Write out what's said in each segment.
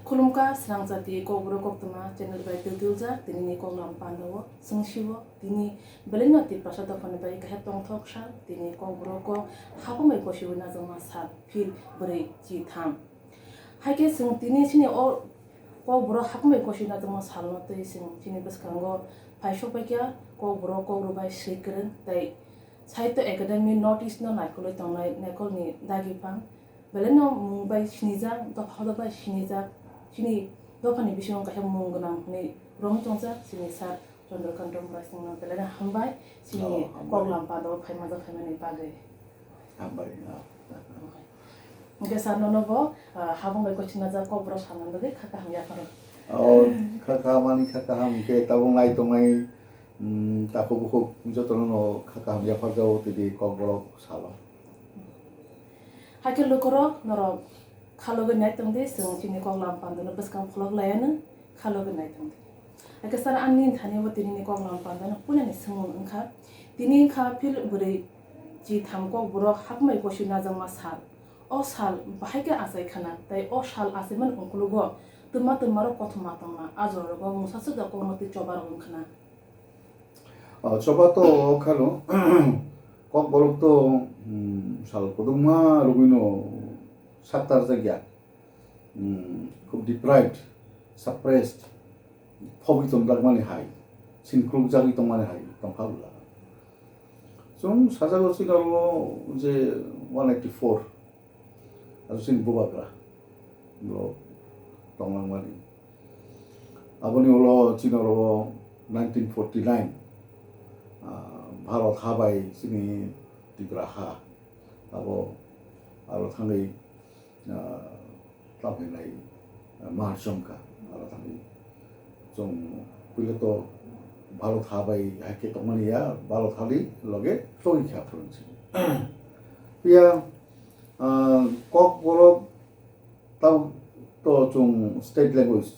Kulumka serang jati kok bro kok tuma channel by Tilja tini kok lam pandawo sengsiwo tini belena ti prasada kone by kahetong thok sha tini kok bro ko hapo mai ko shiwna jama sat fil bre ji tham haike sing tini sini o kok bro hapo mai ko shiwna jama salno te sing tini beskango paisho pakya kok bro by shikren tai Sahitya Academy Northeast no naikolo tongnai naikol ni dagipang belena mumbai shinija dopha shinija Sini dopani bisong kahya munggunang ni rong tongsa sini sar Chandrakant Rasing no telena hambai sini kog lampa do phaima ni pagai hambai mungkin sar nono bo habong bai kochina ja kog bro sanan de khaka hamya karo khaka mani khaka ham ke tabung lai tongai taku buku jotono no khaka ham ya phagao tidi kog bro salo hakil lokoro noro khaloge naitong de sung chini kog lampan do beskang khlog layana khaloge naitong de akasar anin thani bo tini kog lampan do pune ni sung angkha tini kha phil bure ji tham kog bro hakmai ko shina jama sal o sal bahaike asai khana tai o sal asiman ongkulugo tuma ro kothma tongna ajor go musasu da ko moti chobar ongkhana coba to khalo kok bolok to sal koduma rubino saktar jagya খুব deprived suppressed phobi tomdak mane hai sinkruk jagi tomane hai tomkhabla sum sajagor sinalo je 184 aro sin bubagra lo tonglang mani aboni holo chinoro 1949 Bharat হাবাই চিনি ত্রিপুরা হা আবো আরো থাঙ্গै लाफैनाय मार्चमका आरो थांनि जों पहिले तो भारत हाबाय हाके तमानिया भारत हालि लगे सहिखा फोरोंसि बिया कक बरक ताव तो जों स्टेट लैंग्वेज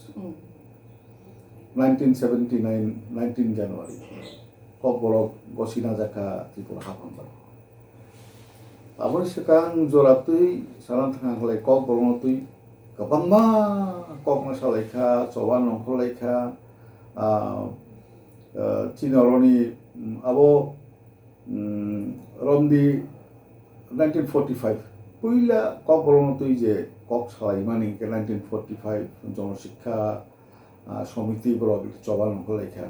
1979 19 जानुवारि कक बरक गसिना जाका Tripura हाफांबाय Abang sekarang joratui saran tengah kelai kok berongotui kebangma kok masalahka coba nongkoleka Cina roni abo romdi 1945 puila kok berongotui je kok salai mani ke 1945 jono sikha somiti borok coba nongkoleka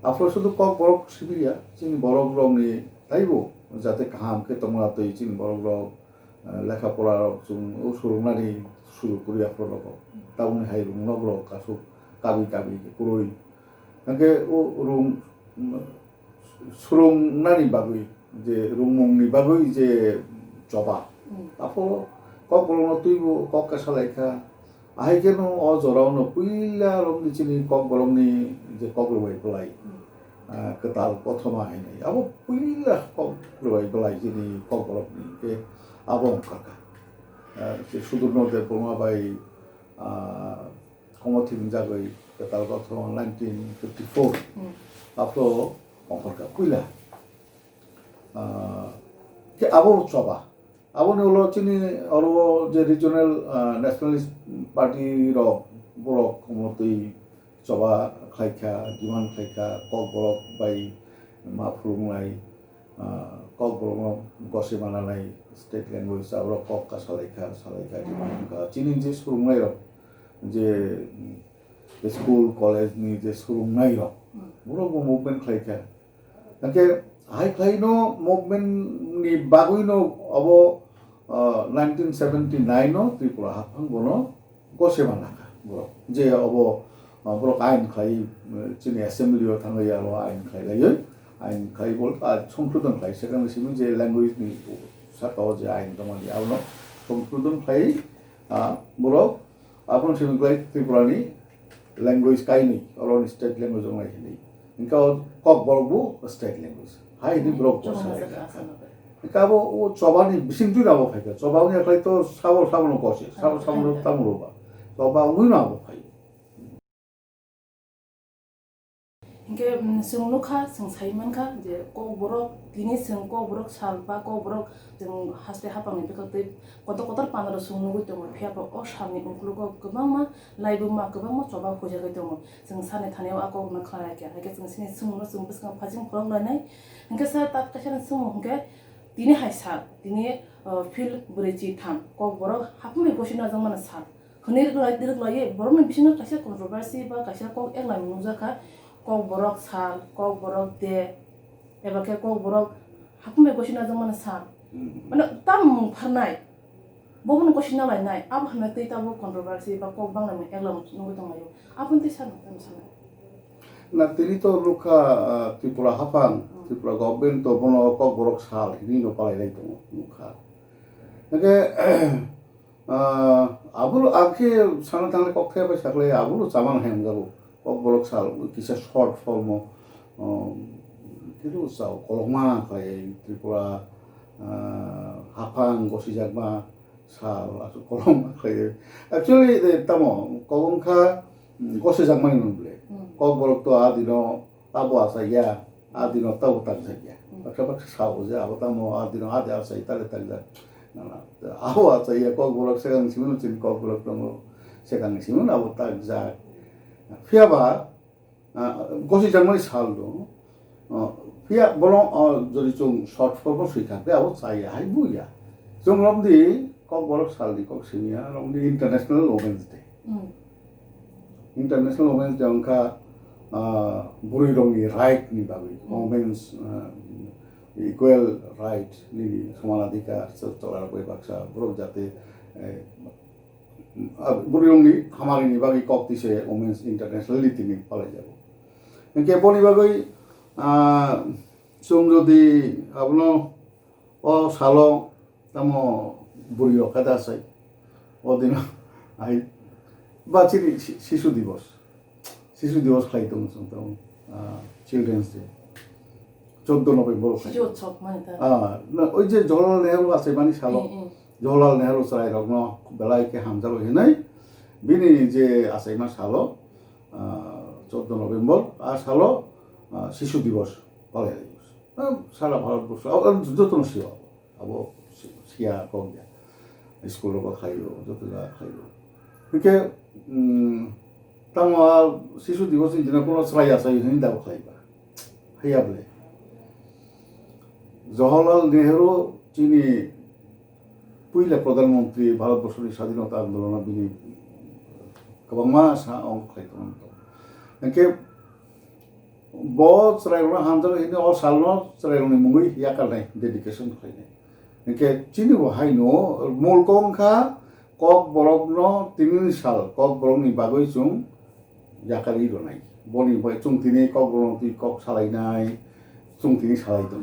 afro sudah kok borok sibiria Cina borok romni taibo যাতে কাহামকে তোমরা তো চিন বড় বড় লেখাপড়া সুরুনারি শুরু করি আপনার তাউনি হাই রুম নগর কাসু কাবি কাবি কুরই তাকে ও রুম সুরুনারি বাগুই যে রুমংনি বাগুই যে জবা তারপর কক বলনো তুই কক কাসা লেখা আই কেন অ জরাউনো পুইলা রমনি চিনি কক বলমনি যে কক রবাই পলাই ketal kotoma ini abo puila kok roi belai jadi kok ni ke abong kaka se sudurno de poma bai komoti menjagai ketal kotoma 1954 apro ongkaka puila ke abo coba abo ne ulo chini oro je regional nationalist party ro borok komoti coba khaika diman khaika kok borok bai ma phurungai kok borok gose mananai state language abro kok ka salaika diman ka chini je surungai ro je school college ni je surungai ro borok movement khaika nake hai khaino movement ni baguino abo 1979 no tripura hafang bono gose manaka borok je abo borok ain khai chini assembly o thangaya ro ain khai layo ain khai bol a সংশোধন khai সেখানে সিমু যে language নি সাকাও যে আইন তোমানি আউনো সংশোধন khai borok আপন সিমু khai ত্রিপুরানি ল্যাঙ্গুয়েজ কাইনি অরন স্টেট ল্যাঙ্গুয়েজ ওমাই নি ইনকা কক borokbu স্টেট ল্যাঙ্গুয়েজ হাই নি borok বসা ইকাবো ও চবানি বিসিংটু রাবো খাইকা চবাউনি খাই তো সাবল কসে সাবল তামুরবা চবা উই নাবো খাই Hingke sungnuka sung saimanka je kok borok tini sung kok borok sal ba kok borok jeng hasbe hapang ni bekate kotor panaro sungnugu tong phia pa o samni ungklugo gobangma laibuma gobangma choba khojagai tong sung sane thaneo ako na khara kya hake sung sini sungno sung bisang phajing phorong lanai hingke sa tak kashan sung hingke tini hai sal tini fil bureji tham kok borok hapme gosina jang mana sal khonir glai dir glai borok ni bisina kasha controversy ba kasha kok ek lai nujaka kok borok sal kok borok de eba ke kok borok hakume gosina jang mana sal mana tam pharnai bobun gosina lai nai ab hame te ta bo controversy ba kok bang lai eglam nungu tong ayo apun te san tam san na tini to luka tripura hapang tripura government to bono kok borok sal ini no palai lai to luka nake abul ake sana tangle kok the ba sakle abul chaman hem gabo kok borok sal kisa short form kiru sao kolongma kai tripura hapang gosi jagma sal asu kolongma kai actually de tamo kolongka gosi jagma ni bule kok borok to adino abo asaya adino tau tak saja baksa sao je abo tamo adino ada asai tale tak ja na abo asaya kok borok segang simun cin kok borok tamo segang simun abo tak ja 피아바 고시 장만이 살도 피아 보러 저리 좀 short form 시카게 아고 사이야 하이 뭐야 좀 럼디 꼭 보러 살디 꼭 시니야 럼디 인터내셔널 오멘스 데 인터내셔널 오멘스 데 onka 부리롱이 라이트 니 바비 오멘스 equal right 니 সমানাধিকার চলার বই বাক্সা বড় যাতে बुरियोंगी हमारी निभागी copy से women's international लीति में पाले जाबो इनके बोली बागई सुंगजोदी अपनो ओ सालो तमो बुरियो कदा सई ओ दिन आई बाचिनी शिशु दिवस खाई तुम सुनता चिल्ड्रेंस डे 14 नवेम्बर खाई जो चोक माने ता ना ओइ जे जवाहरलाल नेहरू আছে मानी सालो जवाहरलाल नेहरू सराय रग्न बेलाय के हामजालो हिनाय बिनि जे आसाइमा सालो 14 नवेम्बर आ सालो शिशु दिवस पाले सारा भारतवर्ष जतन सिया अब सिया कम स्कुल को खाइयो जतला खाइयो के तमा शिशु दिवस दिन कोनो सराय आसाइ हिन दाबो खाइबा हैयाबले जवाहरलाल नेहरू चिनी पुइला प्रधानमन्त्री भारतवर्षनि स्वाधीनता आन्दोलन बिनि गोबांमा सा अंक खाइतोन एके बहुत सरायना हामजालो हिने और सालनो सरायनि मुंगै याकालनाय डेडिकेशन खाइने एके चिनि हाइनो मुलकोंखा कक बरकनो 3 साल कक बरकनि बागै जों याकारि रनाय बनि बाय जों तिनि कक बरकनि कक सालायनाय जों तिनि सालायदों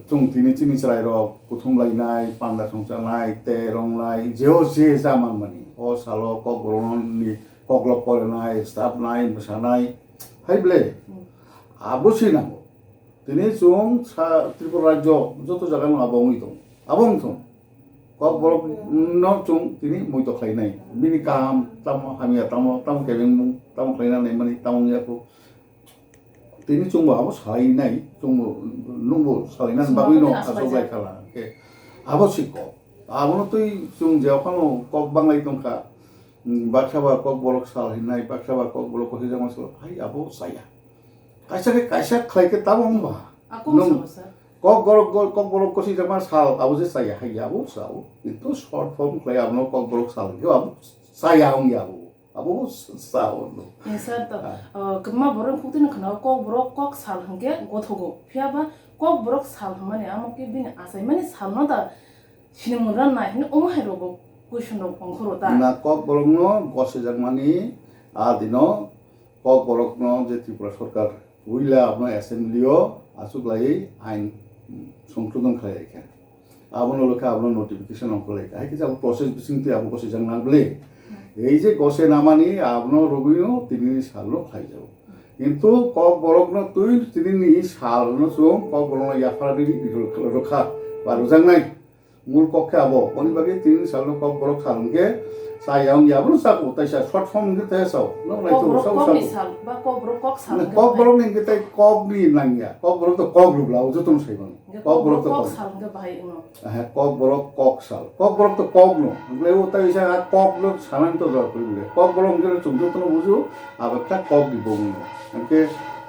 जों तिनि चिनि सराय रक कुथुम लायनाय पान्दा संसानाय तेरंलाय जेव जे जामान मानि अ सालो कक बरकनि ककलक परेनाय स्टाफ नाय मोसानाय हाइब्ले आबोसि नांगौ दिनै जों त्रिपुरा राज्य जत जागानो आबंगै दं आबं दं कक बरक न जों दिनै मैत खायनाय बिनि काम ताम हामिया ताम केबें ताम खायनानै मानि तामयाखौ दिनै जों आबो सालायनाय जों नंगौ सालायनानै बागैनो आसलाय खाला के आबसिको आबनो तै जों जेवखानो कक बांलाय दंखा बाक्साबा कक बरक सालहिनाय बाक्साबा कक बरक हिजा मासो हाय आबो साया कायसा खायके तामंबा कक बरक कसी जमा साल आबो जे साया हाय आबो साव किन्तु शॉर्ट फॉर्म खाय आबनो कक बरक साल के आबो साया होंगे आबो साव नो इंसा त कमा बरक खुतिन खना कक बरक कक साल हंगे गथगो फियाबा कक बरक साल हमने आमके बिन आसाय माने साल न दा सिनमरा नाय ने ओम हायरोगो क्वेश्चन अंखरता ना कक बरकनो गसे जगमानि आ दिनो कक बरकनो जे त्रिपुरा सरकार उइला आपनो असेंबलिओ आसुगलाई आइन संशोधन खालायखा आबनो लखा आबनो नोटिफिकेशन अंखलायखा हाय कि जाबो प्रोसेस बिसिंति आबो गसे जगनाबले এই যে গছে নামানি আপনো রবিনো তিনি সালনো খাই যাব কিন্তু কক বরকনো তুই তিনি সালনো সম কক বরকনো ইয়াফারাদি রখা বা রুজাং নাই mul kok ke abo oni bagi tin salno kok borok salungke sayang ya belum sabu tai sa short form gitu ya so no lai Kok tu bro sabu kok sabu misal, ba kok bro kok sal. kok borok ning kita kok ni nang ya kok borok to kok lu lau tu sai bang kok borok to kok kok sal nggak bahaya no. kok borok kok sal kok borok to kok no leu tai sa kok lu sanan to dor kuri kok borok ngere chungju to buju abekta kok di bong no angke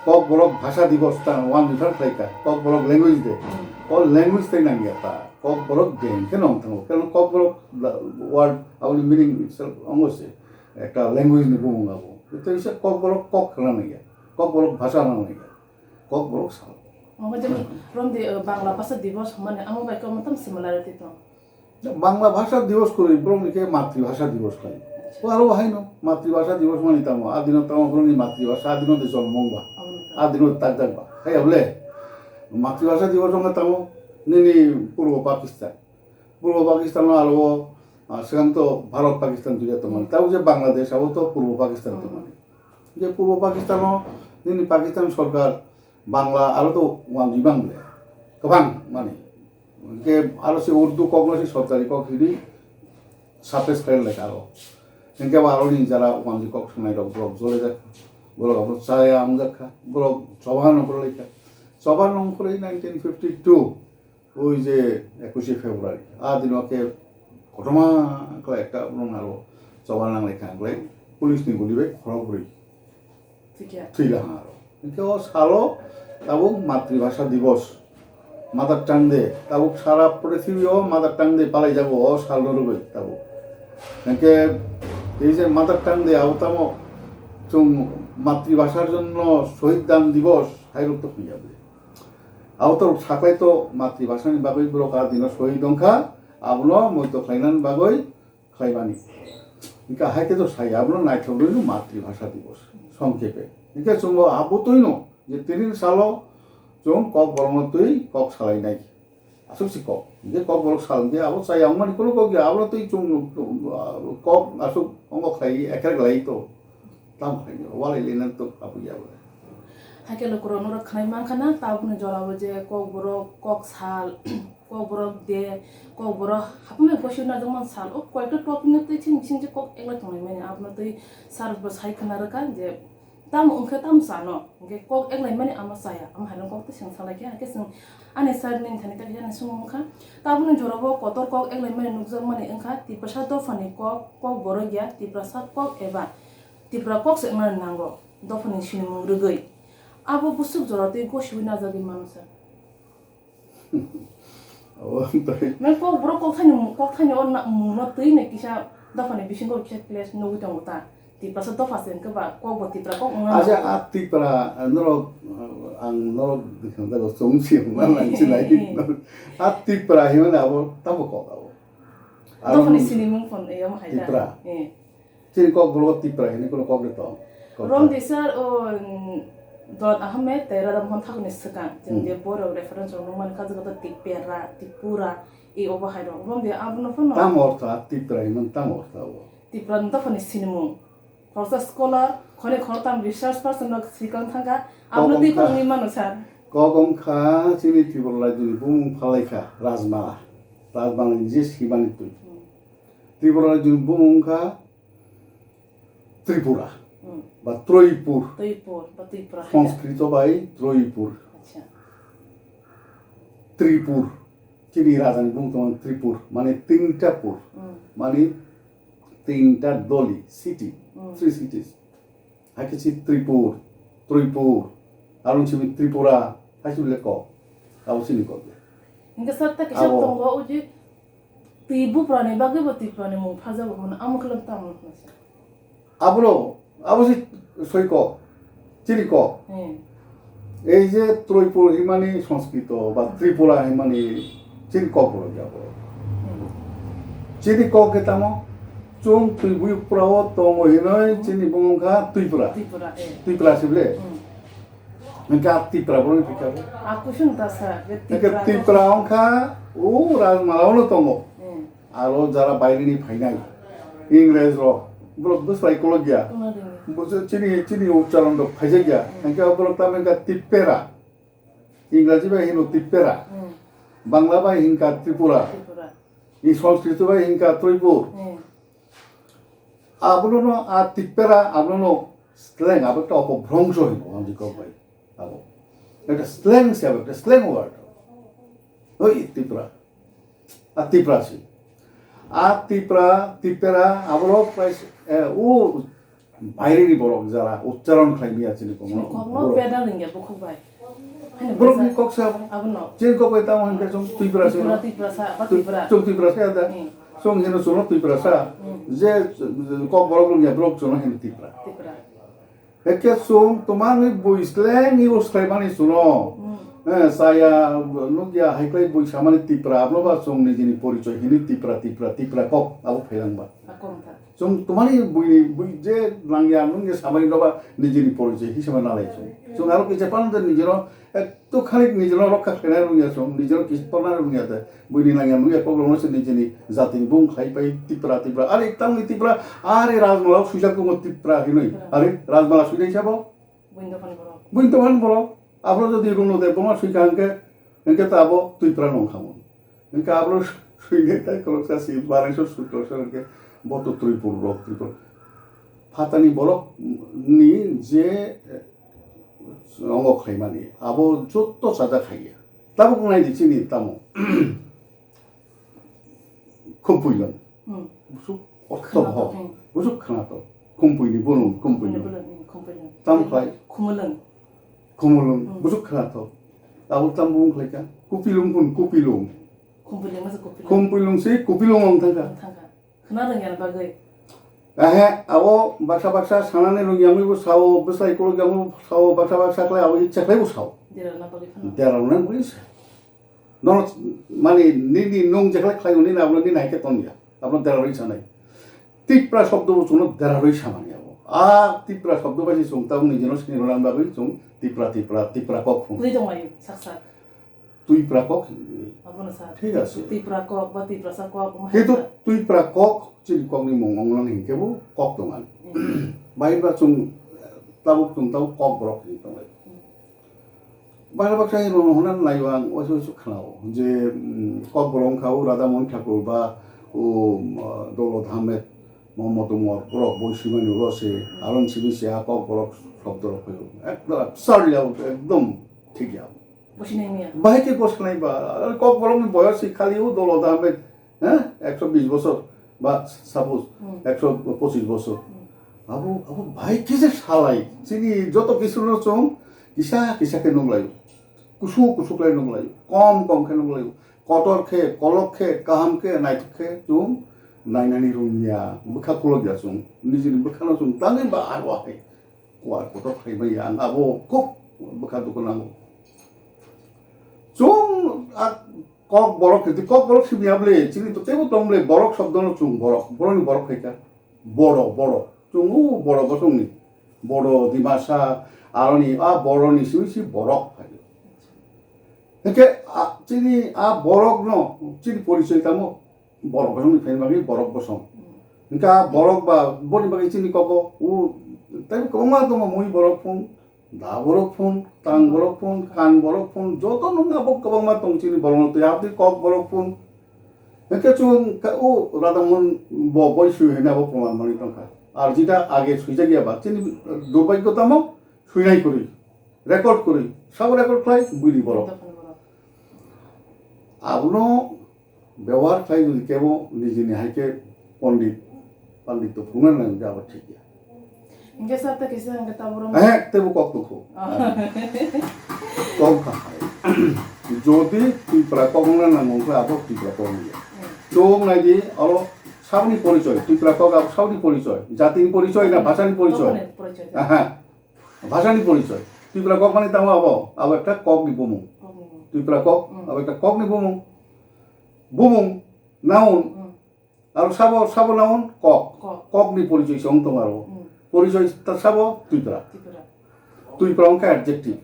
kok borok ভাষা দিবস ta wan ditar taika kok borok language de kok language tai nang ya ta kok borok den ke nong thang ke kok borok word our meaning itself almost একটা language নিবো মঙ্গাবো তো এসে cock বড় cock খেলা নাই cock বড় ভাষা না নাই কক বড় সাল Macam rom di Bangla bahasa দিবস মানে আমার বাইক মতন সিমিলারিটি তো বাংলা ভাষা দিবস করি বরং লিখে মাতৃভাষা দিবস খাই ও আরো হাইনো মাতৃভাষা দিবস মানে তামো আদিন তামো বরং মাতৃভাষা আদিন দে জন্মবা আদিন তাক তাকবা হাই বলে মাতৃভাষা দিবস আমরা তামো নিনি পূর্ব পাকিস্তান আরো সেখানে তো ভারত পাকিস্তান দুইটা তো মানে তাও যে বাংলাদেশ আবো তো পূর্ব পাকিস্তান তো মানে যে পূর্ব পাকিস্তানও যিনি পাকিস্তান সরকার বাংলা আরো তো ওয়ানজি বাংলা গোबां মানে যে আরো সে উর্দু কংগ্রেসি সরকারি কক হিদি সাপেস খাইল লেখা আরো এনকে আরো নি যারা ওয়ানজি কক শোনাই রক ব্লক জ্বলে যাক বলক আপনার চায় আম যাখা বলক সভা নকর লেখা সভা নকর 1952 ওই যে 21 ফেব্রুয়ারি দিনকে ঘটনা একটা আরো সভা নাং লেখা পুলিশনি গুলিবে খড়গপুরি ঠিক আছে থুইলাম আরো কিন্তু সালো তাবুক মাতৃভাষা দিবস মাদার টাং দে তাবুক সারা পৃথিবীও মাদার টাং দে পালাই যাব ও সাল রবে তাবুক একে এই যে মাদার টাং দে আওতামো চুম মাতৃভাষার জন্য শহীদ দান দিবস হাইরক তো হয়ে যাবে আওতার সাকাই তো মাতৃভাষানি বাগৈ ব্রকা দিন শহীদ অংখা আবলো মধ্য খাইনান বাগৈ খাইবানি ইনকা হাইকে তো সাই আবলো নাইথবলো মাতৃভাষা দিবস সংক্ষেপে ইনকা চুম আবতইনো যে 3 সালো চুম কক বলমতই কক সালাই নাই আসুকসি কক যে কক বল সাল দিয়ে আবো চাই আমমানি কোনো কক আবলো তুই চুম কক আসুক অঙ্গ খাই একের গলাই তো তাম খাই ওয়ালাই লেনান তো আপু যাবে হাকে লোকর নর খাই মানখানা তাবনে জরাবো যে কক বড় কক সাল কক বড় দে কক বড় হাপমে বসে না যেমন সাল ও কয়েকটা টপিক তে চিং চিং যে কক একলা তো মানে আপনা তুই সার বস হাই খানা রাখা যে tam ungke tam sano nge kok eglai mani ama saya am haran kok te sing sala ke ake sing ane sar ning thani ta jana sung ungka tabun jorabo kotor kok eglai mani nukjak mani ungka ti prasad do fani kok boro gya ti prasad kok eba ti pra kok se ngan nango do fani shin mung rugoi abo busuk jorate go shwina jagi manusa ও তাই men kok boro kok thani on na mung no tui ne kisha do fani bising ko kisha place no utang uta ti prasad do fasen ke ba kok bo ti pra kok ngan aja ati para noro ang noro dikhan da songsi man lang chinai ati para himan abo tabo ko abo do fani sini mung fon e am haida Tipra. chin ko bolo ti para ini ko ko to rom desar o dot ahme tera dam hon thakni saka jeng de boro reference ro man kaza kata tipera tipura e oba hairo rom de abno fon tam orta ati para himan tam orta abo tipra do fani sini mung খরচা scholar খনে খরতাম research person lock সিকন থাকা আপনি দি কোন নিমানো sir কগংখা চিনি ত্রিপুরা যদি broom ফালাইখা Rajmala যে শিবানি তুই ত্রিপুরা যদি বুমখা ত্রিপুরা বা ত্রয়ীপুর বা ত্রিপুরা সংস্কৃত বাই ত্রয়ীপুর আচ্ছা ত্রিপুর চিনি রাজধানী বুম তোমার ত্রিপুর মানে 3টা পুর মানে 3টা দলি সিটি 3 cities হাইকেছি ত্রিপুর আরুন চিমি ত্রিপুরা হাইসুলে ক আবসিনি করবে ইনকা সাত্তা কিসব তঙ্গ উজি তিবু প্রাণী বাগে বতি প্রাণী মু ফাজা বহন আমকলম তাম নসা আবলো আবসি সই ক চিনি ক এই যে ত্রিপুর হিমানি সংস্কৃত বা ত্রিপুরা হিমানি চিনি ক বড় যাব চিনি ক কেতামো চুং তুইবুই প্রাও তমো হিনয় চিনি বংখা Tuipura সিবলে Engkau tipra boleh fikir. Aku sudah sah. Engkau tipra angka, malah lo tongo. Alo jara bayar ni final. English ro, belum tu psikologi ya. Bos cini ucapan dok fajar ya. Engkau belum tahu engkau tipera. English juga hino tipera. Bangla bah hingga tripura. 이 সংস্কৃতি বা হিংকা ত্রৈপুর আবলনো আর তিপ্পেরা আবলনো slang আবার একটা অপভ্রংশ হইব আমি কব ভাই আবো এটা স্ল্যাং হিসাবে একটা স্ল্যাং ওয়ার্ড ওই ত্রিপুরা আর ত্রিপুরাসি আর তিপ্পেরা আবারও প্রায় ও বাইরেরই বড় যারা উচ্চারণ খাইনি আছে নি কোনো বড় নি কক্সা যে কবে তা মন কে সং ত্রিপুরাসি ত্রিপুরাসি আদা সং হেন সোনো ত্রিপুরাসা যে কক বড় লুঙ্গিয়া ব্লক সোনো হেন ত্রিপুরা একে সং তোমার বই স্ল্যাং ইউজ খাইবানি সোনো saya nugia haiklai boi samani tipra abloba song nijini porichoy hini tipra kok abu phelangba song tumani boi je langya nunge samani loba nijini porichoy hisaba nalai song aro kiche pande nijero ekto khalik nijero rokha khena nungia song nijero kispona nungia te boi ni langya nungia koglono se nijini zatini bung khai pai tipra are tang ni tipra are rajmala suijak ko tipra hinoi are rajmala suidai sabo buindo pan boro abro যদি রুনো দে বোমা সুইকা NK তো আবো তুই প্রাণ khaman NK আবরো সুইগে তাই করছা C বারেশো সুতো সরকে বত ত্রিপুর ফাতানি বলক নি যে অঙ্গ খাইমানি আবো যত সাজা খাইয়া তাবো কোনাই দিছি নি তামো খুমপুইলন বুসুক অর্থ ভ বুসুক খানাতো খুমপুইনি বনুম খুমপুইনি তাম খাই Kumulung, busuk kerato. Tahu tambung mereka. Kupilung pun kupilung. Kumpilung sih, kupilung orang tangga. Kenapa dengan bagai? Awo baksa sanane lu yang ibu sawo besar ikut yang ibu sawo baksa kelai awo cek lagi sawo. Dia orang bulis. Non, mani ni nong cek lagi kelai ni abang ni naik ke tonya. Abang darah risa naik. Tipra sabdo bukan darah risa mani awo. Tipra sabdo pasti sung tahu ni jenis ni orang bagai sung. Tipra kok. Tuh itu mayu, saksak. Tipra kok. Apa nasa? ঠিক আছে Tipra kok, ba tipra sakok. কিন্তু tipra kok jadi kok ni mong nglang hin kebu kok dongan. Baik ba chung tahu kok brok ni tong. Bahasa bahasa ini honan layuang wasu khnao je kok brong khau Radha Mohan Thakur ba o Dolo Dhamet Mohammad Umar brok বৈশিমানি রসে আরন সিবিসে cock Brock শব্দ রকম একদম সারলিয়া একদম ঠিক আছে বাহিকে বসে নাই বা কক বরং বয়স খালিও দলদা আহমেদ হ্যাঁ 120 বছর বা সাপোজ 125 বছর আবু ভাইকে যে সালাই চিনি যত কিছু চং কিসাকে নংলাই কুসু লাই নংলাই কম খে নংলাই কটর খে কলক খে কাহাম খে নাইট খে চুং নাইনানি রুমিয়া বখা কলগিয়া চুং নিজেনি বখানো চুং তানে বা আর Y kuat kotor kayak yang abo kok bekas tukun abo cung kok borok sih biable cini tuh temu tomble borok sabdono cung borok ni borok kayak boro cung borok bosong ni boro di masa aroni boro ni sih borok kayak cini borok no cini polisi tamu borok bosong ni pengen bagi borok bosong enggak borok ba boni bagi cini koko tapi koma tuh mau borok pun, dah borok pun, tang borok pun, kan borok pun, jodoh nunggu apa kebang matong cini borok tuh ya, tapi kok borok pun, mereka cuma Radha Mohan boy suy hena apa perumahan mani tangka, arjita age suy jadi apa, cini Dubai kota mau suy naik kuri, record kuri, sabar record klay, budi borok, abuno bewar klay jadi kemo di sini hake pandit tuh pungan nang jawab ঠিক ya. Enggak satu kisah yang kita burung. Tebu kok tuh. Kok kahai. Jadi tuh prakongna nangong ke apa tuh prakongnya. Dong lagi, kalau sauni poricoy, tuh prakong apa sauni poricoy. Jati poricoy na bahasa ni poricoy. Bahasa ni poricoy. Tuh prakong mana tahu apa? Apa itu kok di bumung. Tuh prakong, apa itu kok di bumung. Bumung, naun. Kalau sabo naun kok di poricoy song tongaro. পরিচয় তার sub তুই অঙ্কা adjective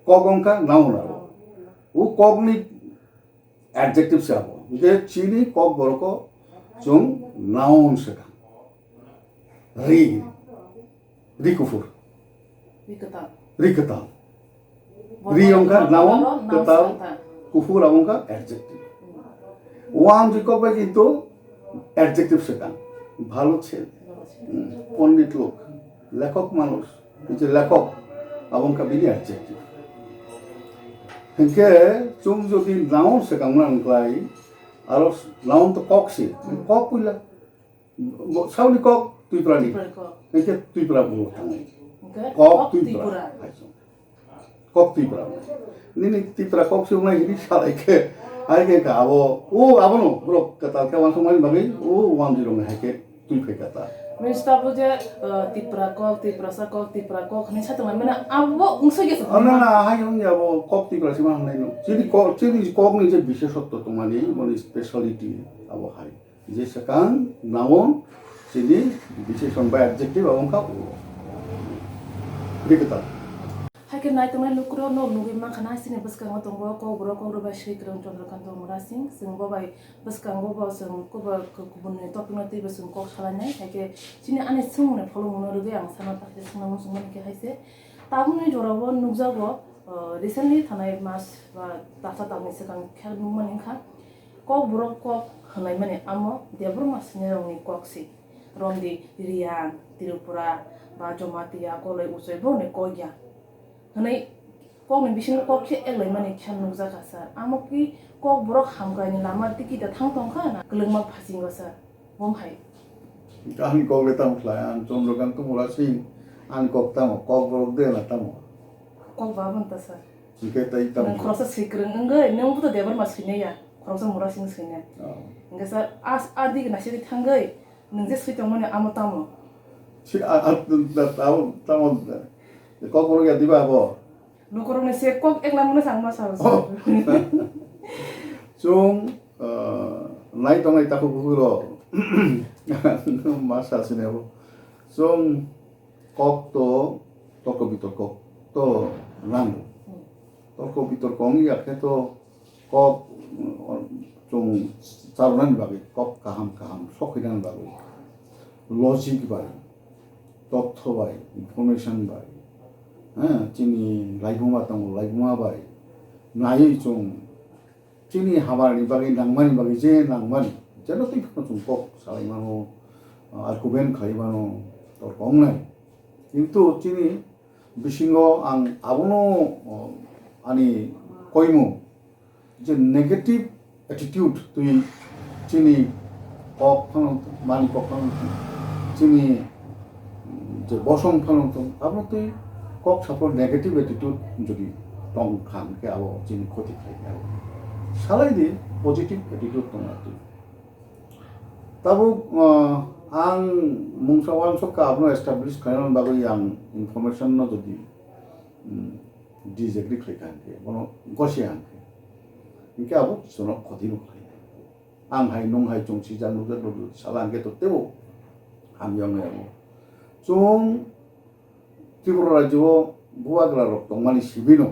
cock অঙ্কা noun আর ও কগনি adjective sub যে চিনি cock বরক চং noun সেটা রিকুফুর রিকতাল রি অঙ্কা noun কতাল কুফুর অঙ্কা adjective one জিকবে কিন্তু অ্যাডজেক্টিভ শেখান ভালো ছেলে পণ্ডিত লোক লেখক মানুষ এই যে লেখক abang kabini adjective hingke chung যদি noun sekamnan klai aros noun to kok si kok pula sauni kok tui prani hingke tui pra bu tang kok tui pra kok tui pra nini tui pra kok si unai hiri salai ke ai ke ka abo no bro kata ka wan somai bagai wan jiro ngai ke tui pe kata Minsta bo je tipra kok ni satu mana abo ungso ge না না high হন যাব cock তি প্রাসি মান নাই no চিনি cock নি যে বিশেষত্ব তোমানি মানে স্পেশালিটি আবো হাই যে সেকান নাউন চিনি বিশেষণ বা অ্যাডজেক্টিভ এবং কা দেখতা Hakin naik teman lukro no nugi makana sini beskang o tonggo ko bro ko ro ba shri krang Chandrakanta Murasing sing bo bai beskang bo ba sing ko ba kubun ne top no ti besung ko khalane hake sini ane sung ne pholo mono rugi ang sana ta sing na sung ne ke haise tabu ne jorabo nugjago recently thanai mas ba tasa tamni sekang khel mani kha ko bro ko khanai mane amo debro mas ne rong ko si romdi riang Tirupura ba Jomatia ko le usoi bo ne ko ya Hanai kok ni bising kok ke elai mani khan nungza ka sar amoki kok borok hamga ni lama tiki da thang tong kha na keleng ma phasing ga sar bom hai আমি cock লেতাম খলাই আন চন্দ্রকান্ত মুরাসিং আন cock তাম cock বরক দে না তাম kok ba ban ta sar GK তাই তাম nang krosa sikreng ngai nang buta debar ma sine ya krosa mura sing sine nga sar as adi na siri thangai nang je sui tong mani amo tamo ছি তাম cock Borok ya diba abo lukoro ne se kok ekla mona sang ma sar chung nai tong ai taku buro masa sine abo chung kok to toko bitorko to rang toko bitorko ngi akhe to kok chung charunan bagai kok kaham sokhinan bagai logic bai তথ্য by information by হ্যাঁ চিনি লাইফুমা দङ लाइफुमा bye नायै जों चिनि हाबानि बागै नांमानि बागै जे नांमानि जेन तै जों कक सालायमानो आरकुबेन खायमानो तर गंनाय কিন্তু চিনি बिसिङ आं आबनो आनि कयमु जे नेगेटिभ एटिट्युड तुइ चिनि कक फानो मानि कक फानो चिनि যে বসং ফানো आबनो तुइ kok sapro negative attitude যদি tong khan ke abo jini khoti khai abo salai di positive attitude tong ati tabu ang mungsawan sokka abno establish khanon bagoi ang information no jodi disagree khai kan ke bono gosi ang ke inke abo sono khoti no khai ang hai nong hai chung si jan no do salang ke to tebo am yong abo chung Tripura রাজ্য ভুয়াগ্রার তংমানি শিবিনো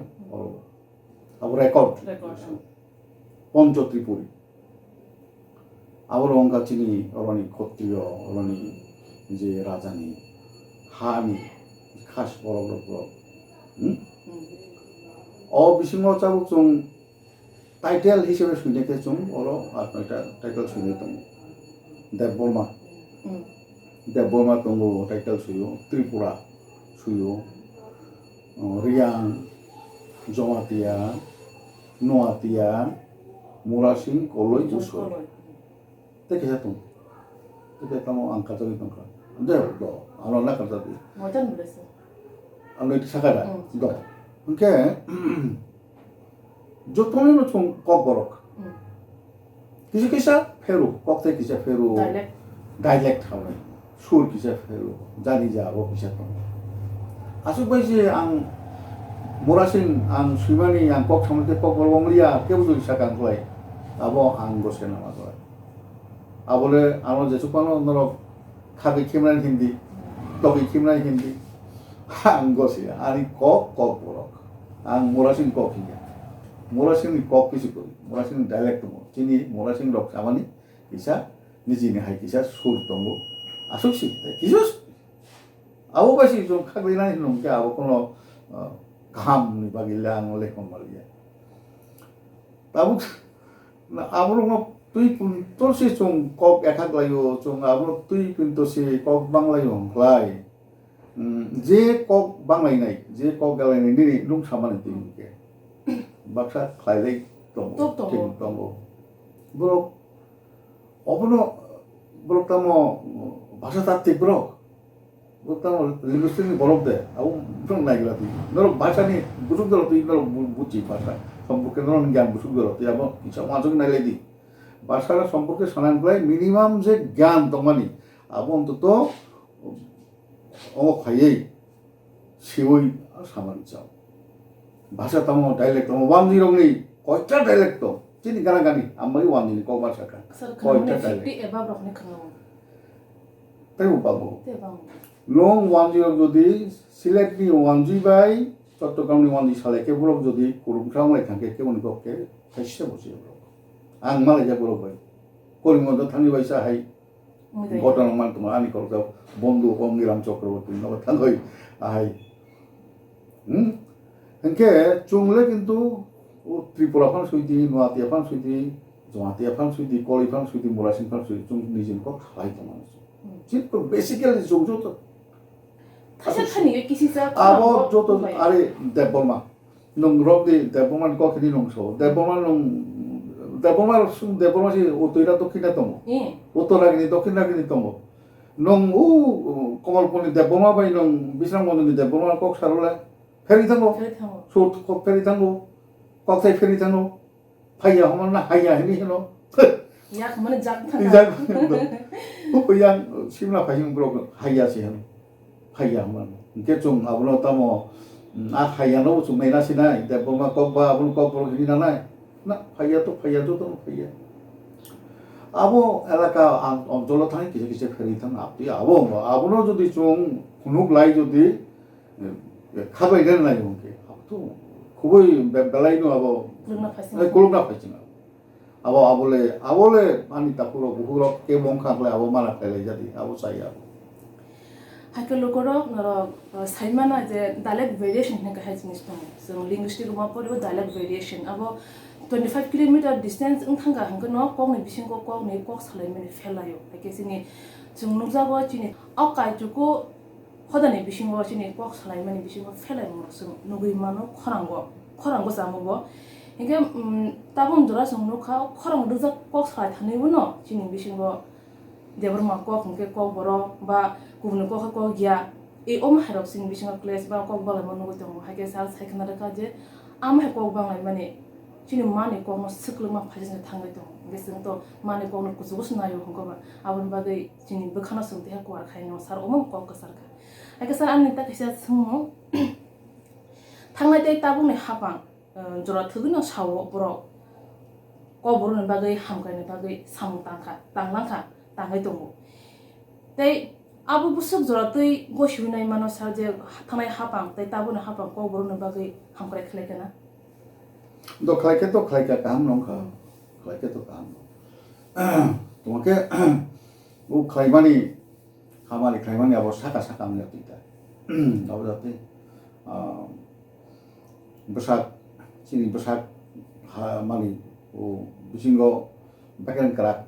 আবো record পঞ্চ ত্রিপুরী আবার অঙ্কা চিনি অরণি ক্ষত্রিয় অরণি যে রাজানি হানি খাস বড় বড় বড় বিসিং চাবুক जों টাইটেল হিসেবে শুনেকে जों অর আর একটা টাইটেল শুনে দङ দেববর্মা দङ টাইটেল শুयो Tripura suyo riang jomatia noatia murasing koloi uso teke hatung teke tamo angka tadi tongka ande do alo na kata di mojan boleh alo itu sakara do oke jotone no chung kok borok kisa peru kok te kisa peru dialect hawe sur kisa peru jani jabo kisa tong asuk bai je ang murasing ang suimani ang kok samte kok bolonglia kebudu sakang klai abo ang gosen nama klai abole amo je supano noro khagi khimran hindi togi khimran hindi ang gosia ani kok borok ang murasing kok hiya murasing ni kok kisi koi murasing dialect mo chini murasing rok samani kisa nijini hai kisa sur tongo asuk si kisus abo basi 좀 카그리나니 놈게 abo kono kam ni bagilang oleh komalia tabu abo no tui puntor si chung kok ekak layo chung abo tui pinto si kok bang layo klai je kok bang lai nai je kok galai nai ni lung saman ti ke baksa klai lai tong ting tong bro obono bro tamo bahasa tatik bro tamo linguistic ni borok de au prong nai gila ti noro bahasa ni busuk dolo ti noro buci bahasa সম্পর্কে নরম জ্ঞান বুঝুক দলো তুই আবার কিছু মাঝক নাইলে দি ভাষার সম্পর্কে শোনান প্রায় মিনিমাম যে জ্ঞান তোমানি আবো অন্তত অঙ্গ খাইয়েই সেওই সামান চাও ভাষা তামো ডাইলেক্ট তামো ওয়ান জিরো নেই কয়টা ডাইলেক্ট তো চিনি গানা গানি আমি ওয়ান জিরো ক ভাষা কা কয়টা ডাইলেক্ট তাই পাবো লং ওয়ান জিরো যদি সিলেক্টনি ওয়ান জি বাই চট্টগ্রামনি ওয়ান জি সালে কে বরক যদি কুরুমসাংলাই থাকে কে উনি পক্ষে খাইছে বসে বরক আং মালাই যা বরক হয় করিমগঞ্জ থানি বাইসা হাই ঘটনা মান তোমার আনি করো যাও বন্ধু অঙ্গিরাম চক্রবর্তী নগর থাকই আহাই হেনকে চুংলে কিন্তু ত্রিপুরা ফান সুইদি নোয়াতিয়া ফান সুইদি জমাতিয়া ফান সুইদি কলি ফান সুইদি মোরাসিন ফান সুইদি চুং নিজের কক খাই তোমার চিত্র বেসিক্যালি চুং যত abo joto are deborma nong rob de deborma ko khini nong so deborma sung deborma si otoira dokhina tomo otora gini dokhina gini tomo nong komalponi deborma bai nong bisram gondoni deborma kok sarole feri thango so kok feri thango kok sai feri thango phaiya homana haiya hini hino yak mane jak thanga jak yang simla phaiung bro haiya si hano haiya man ke chung abulo tamo a haiya no chung nei na sinai de boma kok ba abun kok bro hini na nai na haiya to haiya abo elaka অঞ্চল থাকি কিছু কিছু ফেরি থান আপনি আবনো যদি chung হুনুক লাই যদি খাবাই দেন নাই ওকে তো খুবই বেলাই নো আবো কোলনা পাইছি না আবলে আনি তাপুরো বহুরক কে বংখাকলে আবো মানা ফেলে যদি আবো চাই আবো হাইকে লোকরক নরক সাইমানা যে ডাইলেক্ট ভেরিয়েশন হেকা হাই জিনিস দङ जों लिंगुइस्टिक मा परेबो डाइलेक्ट भेरिएशन अब 25 किलोमीटर डिस्टेंस थांगा हंगो न कगनि बिसिंगो कगनि कग सालायमनि फेलायो हाइके सिनि जों नुजाबो चिनि अकाइजुको हदानि बिसिंगो चिनि कग सालायमनि बिसिंगो फेलायमो जों नुगै मानो खरांगो जामोबो हेके ताबुन जरा जों नुखा खरांग दुजा कग सालाय थानैबो न चिनि बिसिंगो देबरमा कग हंके कग बरो बा गुबुन कग कग गिया ए ओम हारक सिनि बिसिंगो क्लेस बा कग बालाय मनो दङ हाइके साल साइखना रका जे आम हाय कग बांलाय माने चिनि माने कग न सिक्लमा फाजिनो थांगाय दङ गेसजों तो माने कग न कुजुगुस नायो हंगोबा आबन बागै चिनि बखाना सोंते हा कुआर खायनो सार ओम कग कसरका हाइके सार आंनि ताकैसा सोंमो थांनाय दे ताबुनि हाबां जरा थगुनो सावो बरो कग बरनो बागै हामगायनो बागै साम तांलांखा तांगाय दङ तै आबो बुसुक जरातै गसिनाय मानो सार जे थांनाय हाबां तै ताबुनि हाबां कग बरनो बागै हामगाय खलायगोना तो खाइके काम नंखा खाइके तो काम তোমাকে ও খাইবানি খামানি খাইবানি আবার সাকা সাকা আমি তিতা আবার যাতে বসাক চিনি বসাক মানি ও বিসিঙ্গ বাকেন কারাক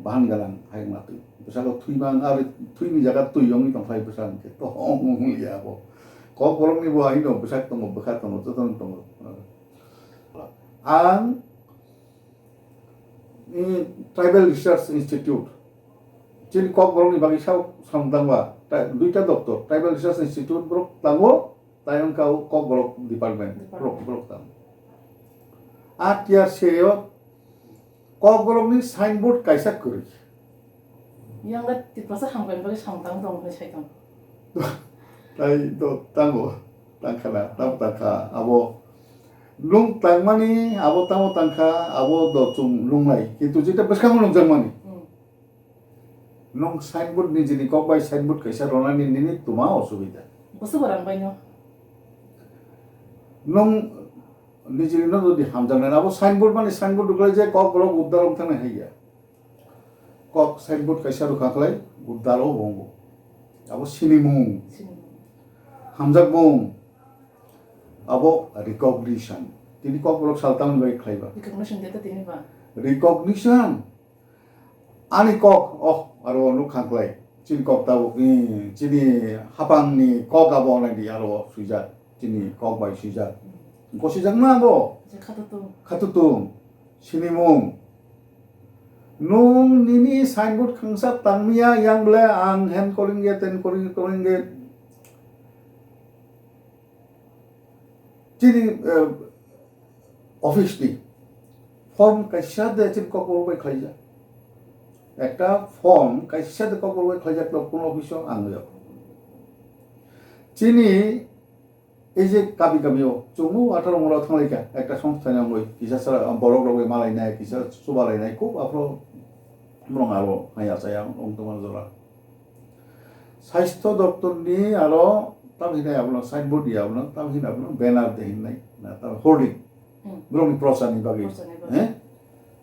বাহান গালাং হাই মাতি বসাক থুইবান আর থুইনি জায়গা তুই ইয়ংনি তংফাই বসাক তো লিয়া আবো cock বরংনি bo ahino Basak Tang বখা Tang ততন Tang ang Tribal Research Institute Chin kok borong ni bagi saw samdangwa duita doktor Tribal Research Institute brok tango tayong kau kok borok department brok tang atyar seyo kok borok ni signboard kaisak kuri yang la tiprasa hamgan bagi samdang dong ne saitang tai to tango tangkana tangka abo lung tangmani abo tamo tangka abo do chung lunglai kintu jeta beskang lung tangmani nong signboard ni jini kok bai signboard kaisa ronani nini tuma osubida bosu barang baino nong ni jini no di hamjang na abo signboard mani signboard duklai je kok borok uddarong thana haiya kok signboard kaisa ru khaklai uddaro bongo abo sinimung hamjak mung abo recognition tini kok borok saltang bai khlaiba recognition data tini ba recognition ani kok aro nu khangklai chin kok tau ni chini hapang ni kok abo na di aro suja chini kok bai suja ko sujang na bo 이제 카드도 khatutung sinimung nung nini signboard khangsa tangmia yang ble ang hand calling ge ten calling ge chini office di form kaisa de chin kok bai khaija একটা form কাইসের সাথে call করবে খাইজাক কোন অফিসও আনবে চিনি এই যে কাবি কাবিও চুমু 18 মরা থামাইকা একটা সংস্থায় নামই কিসা সারা বড় বড় মালাই নাই কিসা সুবালাই নাই খুব আপরো মরং আরো হাইয়া চায়া অংতমান জরা স্বাস্থ্য দপ্তর নি আরো তামহিনাই আপনার সাইনবোর্ড দিয়া আপনার তামহিনা আপনার ব্যানার দেহিন নাই না তার হোর্ডিং ব্রং প্রসানি বাকি হ্যাঁ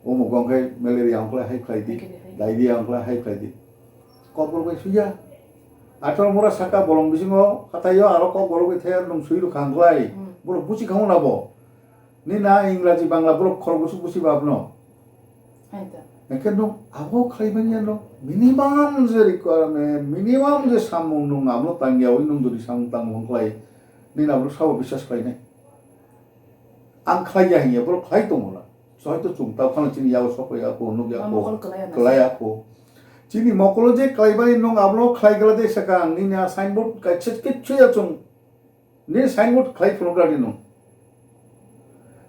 ও মুগংকে ম্যালেরিয়া অংকলা হাই খাইদি ডায়রিয়া অংকলা হাই খাইদি কবল বাই সুইয়া আঠার মোরা সাকা বলং বিসিং হাতাইও আরো ক বড় বাই থায়া নং সুইরু খাংলাই বড় বুচি খাও নাবো নি না ইংরাজি বাংলা বড় খরগসু বুচি বাবনো 아니다. একে নং আবো খাইবানিয়া নং মিনিমাম যে রিকোয়ারমেন্ট মিনিমাম যে সামং নং আবলো তাঙ্গিয়া ওই নং যদি সামং তাং হংলাই নি না বড় সাবো বিশ্বাস খাই নাই আং খাইয়া হিয়া বড় খাই তো মোলা হয়তো চুমতা ওখানে চিনি যাবো সবাই আপো নুগ আপো কলাই আপো চিনি মকলো যে কাইবাই নং আবলো খাই গলা দে সাকা নি না সাইনবোর্ড কাছে কিচ্ছু আছং নি সাইনবোর্ড খাই ফ্লোগ্রাডি নং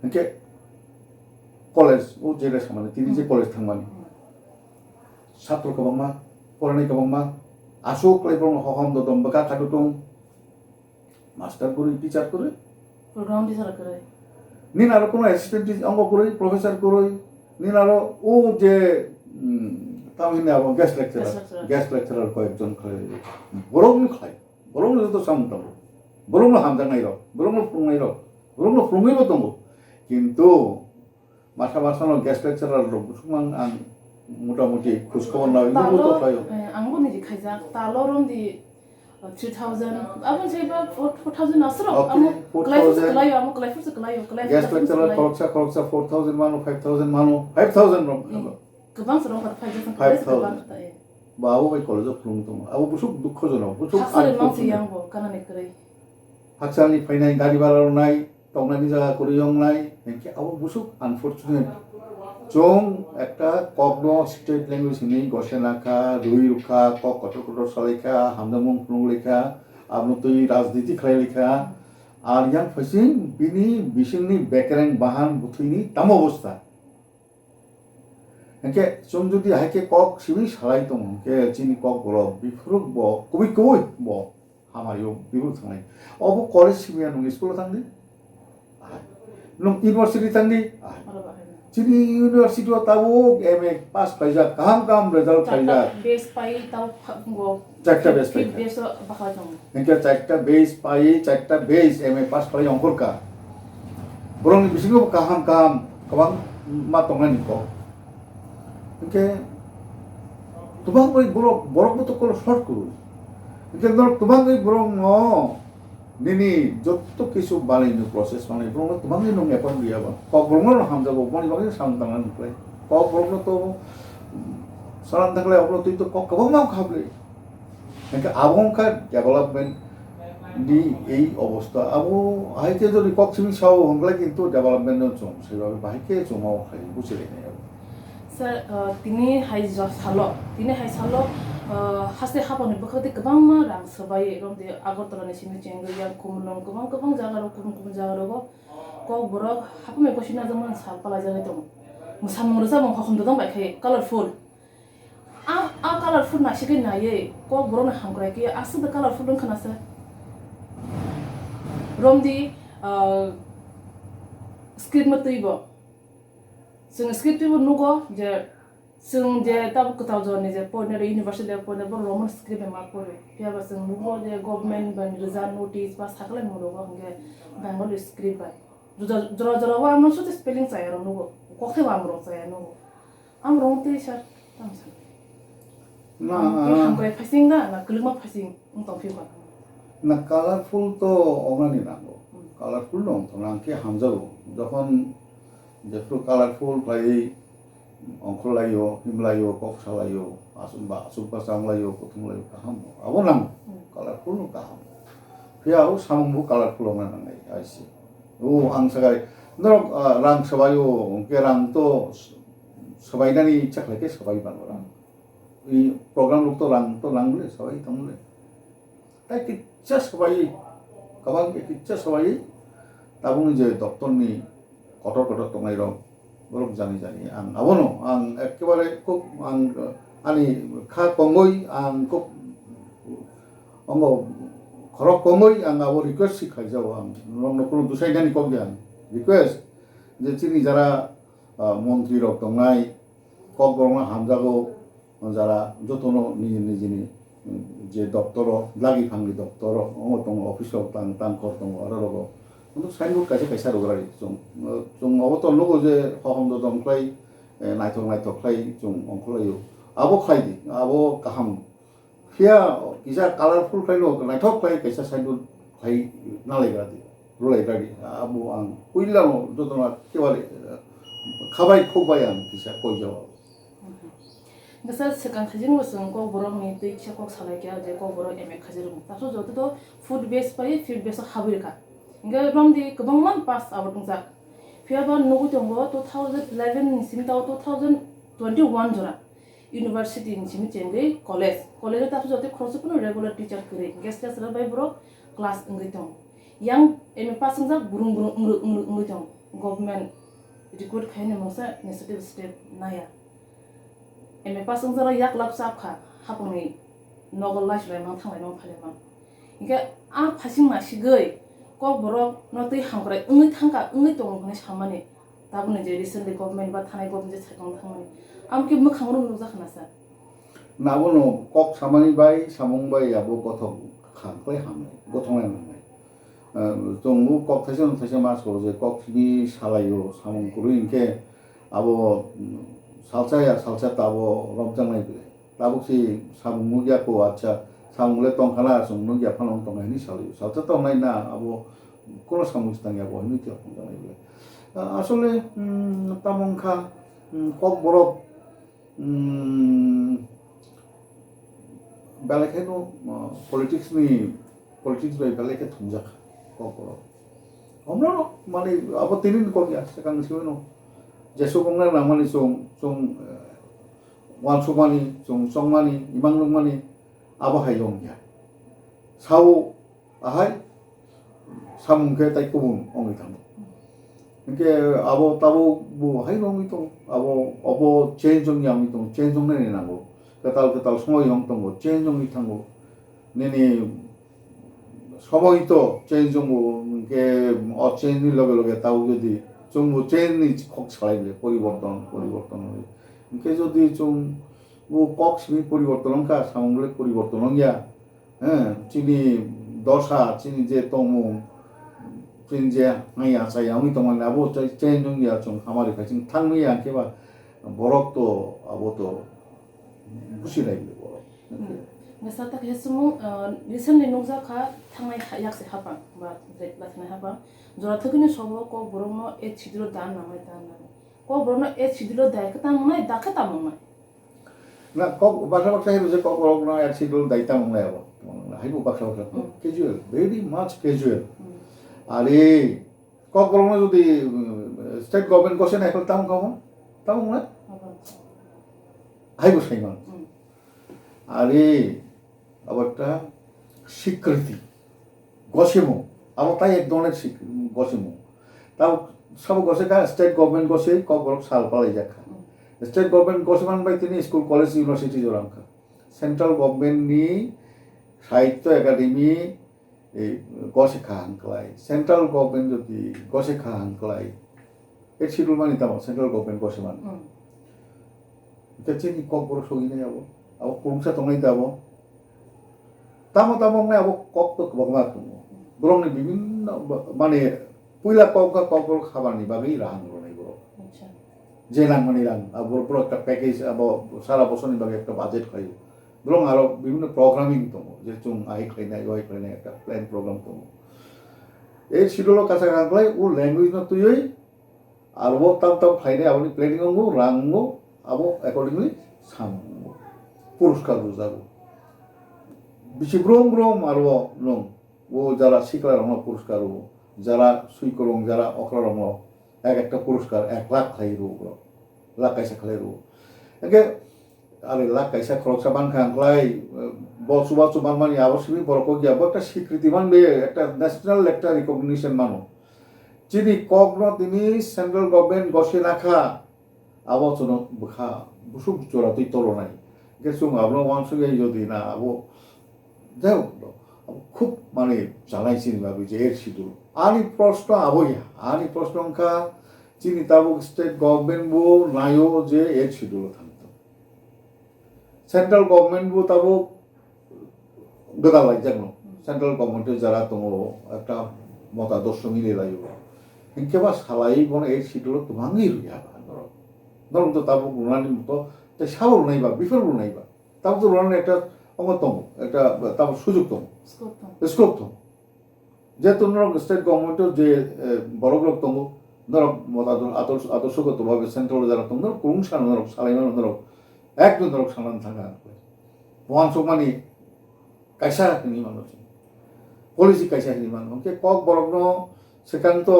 একে কলেজ ও যেটা সামনে তিনি যে কলেজ থাকমানি ছাত্র কবাংমা ফরানি কবাংমা আসো ক্লাইবং হহম দদম বকা খাদুতং মাস্টার করি টিচার করে প্রোগ্রাম টিচার করে নিন আরো কোনো অ্যাসিস্ট্যান্ট অঙ্ক করে প্রফেসর করে নিন আরো ও যে তামিনে আবার গেস্ট লেকচারার কয়েকজন খাই বরং খাই বরং যত সামতাম বরং হামদাং নাই রক বরং ফুংনাই রক বরং ফুংইব দङ কিন্তু মাথা মাথানো গেস্ট লেকচারার লোক সুমান আं মোটামুটি খোঁজখবর না ইনো তো খাইও आंबो निजि खाइजा तालरंदि 3000 आबो जेबा 4000 असरो आमो क्लाइफस क्लाइयो आमो क्लाइफस क्लाइयो क्लाइफस गेस्ट लेक्चरार खरकसा 4000 मानो 5000 मानो 5000 रो गोबां सरं 5000 गोबां थायो बाबो बाय कलेजाव खुलुम दङ आबो बुसुक दुखजनक बुसुक हासारे मानसि आंबो कानाने करे हाकसालनि फायनाय गारि भारा रोंनाय तंनायनि जायगा করে রংনাই এনকে আবো বুসুক আনফরচুনেট জং একটা কগ্ন স্টেট ল্যাঙ্গুয়েজ নি গসেনাখা রুই রুখা কক কটকটর সালাইখা হামদামং ফুংলেখা আপনি তো রাজনীতি খাইলেখা আর ইয়াং ফসিং বিনি বিসিংনি বেকরেং বাহান বুথুইনি তাম অবস্থা এনকে জং যদি হাইকে কক সিবি সালাই দङ কে চিনি কক বড় বিফুরক ব কবি কই ব হামায়ো বিফুর থাंनाय অবো কলেজ সিবিয়া নং school থাंदि nung university tangdi chini university wa tabu MA pass khaija kaham result khaija base pai tau go chakta base pai base bakal jong engke chakta base pai chakta base MA pass pai ongkor ka borong bisingo kaham kabang ma tongan ko engke tubang bai borok buto kol short kuru engke nor tubang bai borong no nini যত কিছু বানাইনো process বানাই Brong তোমাং নি নং এপন গিয়াবা cock Brong ন হামজাবো বনি বাকি সামতাঙ্গান ply cock Brong তো সারান থাকলে অবলো তুই তো কক কবং নাও খাবলে একে আবংকা ডেভেলপমেন্ট নি এই অবস্থা আবো হাইতে যদি কক সিমি সাও হংলা কিন্তু ডেভেলপমেন্ট চং সেভাবে বাহিকে চমাও খাই বুঝিলে নাই স্যার তিনি হাই সালো তিনি হাই সালো हासे हाबानि बखते गोबां मा रां सबाय रंदे आगरतलानि सिनि चेंगरिया कुमलं गोबां जागारो गुबुन जागारो क बरक हापमे गसिना जमन सालपाला जाय दं मुसामंग रोजा मं हखम दं बायखाय कालारफुल आ कालारफुल ना सिगै नायै क बरन हामग्राय कि आसु द कालारफुल दं खानासो रंदि स्क्रिप्ट मतैबो जों स्क्रिप्टबो नुगो जे जों जे ताबो कताव जने जे पयनारि इउनिभार्सिटि पयना बर रोमन स्क्रिप्ट मा परे पियाबा जों नुगो जे गभर्नमेंट बान रिजा नोटिस बा साकले नुगो हंगे बेंगली स्क्रिप्ट बाय जरा जरा वा आमनो सते स्पेलिंग चाया नुगो कखे वा आमरो चाया नुगो आम रंते सर तामसा ना हामग्राय फासिं दा ना गलमा फासिं उंताव फिबा না কালারফুল তো অগানি নাগো কালারফুল দং তো নাকি হামজাবো যখন যেফ্রু কালারফুল প্রায় ongkolayo, himlayo, koksalayo, asumpa sanglayo, kutunglayo kaham. Abo nang colorful no kaham. Pia sambu colorful nangai aisi. Ang sagai norok rang sabayo ke rang to sabai nani cak lagi sabai ban orang. I program luk to rang le sabai tamule. Tai kitcha sabai kabang kitcha sabai tabung je doktor ni kotor tongai rong belum jani ang abono ang ekebare kok ang ani kha kongoi ang kok ongo khorok kongoi ang abo request si khaijao ang rong nokro dusai jani kok jan request je chini jara মন্ত্রী rok tongai kok borong hamjago jara jotono nijini je doktoro lagi phangli doktoro ongo tong office rok tang kor tong ararogo untuk sainbord kaisa kaisa rograri jong oboto logo je hohomdo dongklai naitok klai jong ongkolayo abo klai di abo kaham pia kisa colorful klai lo naitok klai kaisa sainbord klai nalai gradi rulai gradi abo ang kuila no jotono kewali kabai khobai ang kisa koijawa 그래서 세간 가지는 것은 꼭 보러니 또 iksa 꼭 살아야 돼. 꼭 보러 에메 가지는 거. 다소 저도 food base 바이 field base 하부일까. 그러니까 롬디 그동만 pass out 동작. 피아바 노고 정보 2011 심다 2021 저라. university in chimichende college ta so te cross puno regular teacher kure guest sera bai bro class ngitong yang eme passing za burung ngitong government record khaine mosa initiative step naya eme passing za yak lap sap kha hapuni nogol life lai mang thanglai mang phale mang inga a phasing ma sigoi ko bro no tei hangrai ngi thangka ngi tong khone samane tabune je recently government ba thanai government je chakang thangmani amke mokhangro nujakhnasa 나보노 꼭 사망이 바이 사몽바이 야보 고통 강거에 함네 고통에 함네 정무 꼭 태선 마서 이제 꼭 비비 살아요 사몽 그러니까 아보 살차 따보 럼장나이 그래 따복시 사몽무기하고 아차 사몽래 똥하나 송무기 아파놓은 똥하니 살아요 살차 똥나이나 아보 코로 사몽스당이하고 힘이 없던가요 그래 아솔레 따몽카 꼭 뭐로 balakeno politics by balake thunjak kokoro omno mane abo tinin ko ya sekang siweno jesu kongna namani song wan sumani song mani imang mani abo hayong ya sawo ahai samungke tai kubun ongi tam 이게 아보 따보 뭐 하이롱이 또 아보 어보 제인종 양이 또 제인종 내내 나고 그tal 성어 영동 뭐 제인종이 탄고 내니 서머이 또 제인종 뭐게 어체인이 লগে তাও যদি 좀 제인이 꼭 ছাড়াইলে পরিবর্তন 이게 যদি 좀뭐 꺽심이 পরিবর্তনকা সামগ্রিক পরিবর্তন이야 চিনি দশা চিনি যে তমু 진짜 아야 사양이 동안 아보 제인종이야 좀 가마리 가진 탕미 않게 봐 버럭도 아보도 무시라이고 nasa tak hesumu recently nongza kha thangai yakse hapa ba latna hapa jora thakini sobo ko borongno e chidro dan namai ko borongno e chidro dai ka tamnai dakha tamnai na ko basa heru je ko borongno e chidro dai tamnai abo haibu basa casual very much casual আরে কখনো যদি state government question এখন তাম না high বসাই মান আরে আবারটা স্বীকৃতি গসেমো আবার তাই এক ধরনের গসেমো তাও সব গসে কা স্টেট গভর্নমেন্ট গসে কখনো সাল পালাই দেখা স্টেট গভর্নমেন্ট গসে মান বাই তিনি স্কুল কলেজ ইউনিভার্সিটি জোরাঙ্কা সেন্ট্রাল গভর্নমেন্ট নি সাহিত্য একাডেমি এই গসেখা হাংক্লাই সেন্ট্রাল গভর্নমেন্ট যদি গসেখা হাংক্লাই এ শিডিউল মানি তাম সেন্ট্রাল গভর্নমেন্ট গসে মান এটা চিনি কক বড় সগিনে যাবো আবার পুরুষা তংলাই যাবো তামো নাই আবার কক তো বগমা তুমো বরং বিভিন্ন মানে পুইলা কক বড় খাবারনি বাগেই রাহাং নাই বড় যে রাং মানে রাং আবার বড় একটা প্যাকেজ আবার সারা বছরনি বাগে একটা বাজেট খাই belum aro বিভিন্ন প্রোগ্রামিং তোমো যে চুং আই খাইনাই ওই খাইনাই একটা প্ল্যান প্রোগ্রাম তোমো এই শিডিউল কাছা গাংলাই ও ল্যাঙ্গুয়েজ না তুই আর ও তাম খাইনাই আপনি প্ল্যানিং ngো রাংngো abo accordingly sam পুরস্কার বুঝাবো বেশি ব্রম আরো নং ও যারা শিখলা রং পুরস্কার ও যারা সুই করং যারা অকরা রং একটা পুরস্কার 1 লাখ খাইরো লাখ কাইসা খাইরো একে আরে লাখ কাইসা খরচা বান খাংলাই বসুবা সুবান মানি আবশ্যকই বড় গিয়া একটা স্বীকৃতি মানবে একটা ন্যাশনাল একটা রিকগনিশন মানো যিনি কগ্ন তিনি সেন্ট্রাল গভর্নমেন্ট গসে রাখা আবচন বখা বুসুক জোড়া তুই তর নাই গেছুং আবনো ওয়ানসুগে যদি না আবো যাই হোক খুব মানে জানাইছি ভাবি যে এর শিডিউল আনি প্রশ্ন আবইয়া আনি প্রশ্ন অঙ্কা চিনি তাবুক স্টেট গভর্নমেন্ট বো নাইও যে এর শিডিউল থাকতো সেন্ট্রাল গভর্নমেন্ট বো তাবুক গোদা লাগজানো সেন্ট্রাল গভর্নমেন্টের যারা তোমার একটা মতাদর্শ মিলে লাইব হিংকেবা সালাই বনে এর শিডিউল তোমাঙ্গি রইয়া ধরুন তো তাবুক রুনানি মতো তাই সাবল নাইবা বিফল নাইবা তাবুক তো রুনানি একটা অঙ্গতম একটা তারপর সুযোগতম স্কোপতম যেহেতু নরক স্টেট গভর্নমেন্টের যে বড়গ্রতম নরক আদর্শগতভাবে সেন্ট্রাল যারা তোম নরক কুরুং সান নরক সালাইমান নরক একদম নরক সানান থাকা মহানসক মানে কাইসা হিনি মানুষ পলিসি কাইসা হিনি মানুষ কে কক বরগ্ন সেখানে তো